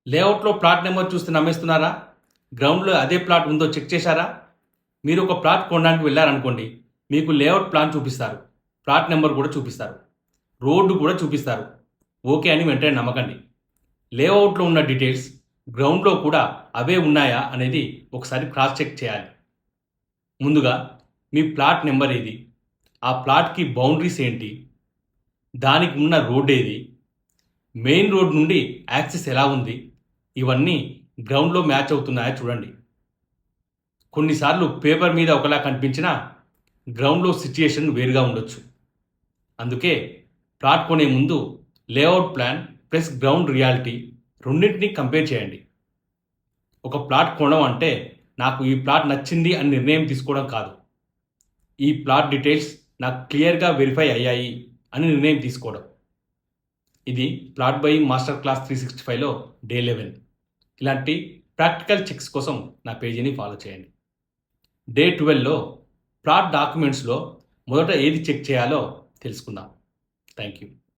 లేఅవుట్లో plot number చూస్తే నమ్మేస్తున్నారా? గ్రౌండ్‌లో అదే ప్లాట్ ఉందో చెక్ చేశారా? మీరు ఒక ప్లాట్ కొనడానికి వెళ్లారనుకోండి. మీకు లేఅవుట్ ప్లాన్ చూపిస్తారు. ప్లాట్ నెంబర్ కూడా చూపిస్తారు. రోడ్డు కూడా చూపిస్తారు. ఓకే అని వెంటనే నమ్మకండి. లేఅవుట్లో ఉన్న డీటెయిల్స్ గ్రౌండ్‌లో కూడా అవే ఉన్నాయా అనేది ఒకసారి క్రాస్ చెక్ చేయాలి. ముందుగా మీ ప్లాట్ నెంబర్ ఏది? ఆ ప్లాట్‌కి బౌండరీస్ ఏంటి? దానికి ఉన్న రోడ్ ఏది? మెయిన్ రోడ్ నుండి యాక్సెస్ ఎలా ఉంది? ఇవన్నీ గ్రౌండ్‌లో మ్యాచ్ అవుతున్నాయా చూడండి. కొన్నిసార్లు పేపర్ మీద ఒకలా కనిపించినా గ్రౌండ్‌లో సిట్యుయేషన్ వేరుగా ఉండొచ్చు. అందుకే ప్లాట్ కొనే ముందు layout plan plus ground reality రెండింటిని కంపేర్ చేయండి. ఒక ప్లాట్ కొనడం అంటే నాకు ఈ ప్లాట్ నచ్చింది అని నిర్ణయం తీసుకోవడం కాదు. ఈ ప్లాట్ డీటెయిల్స్ నాకు క్లియర్‌గా వెరిఫై అయ్యాయి అని నిర్ణయం తీసుకోవడం. ఇది ప్లాట్ బయింగ్ మాస్టర్ క్లాస్ 365లో డే 11. ఇలాంటి ప్రాక్టికల్ చెక్స్ కోసం నా పేజీని ఫాలో చేయండి. డే 12లో ప్లాట్ డాక్యుమెంట్స్లో మొదట ఏది చెక్ చేయాలో తెలుసుకుందాం. Thank you.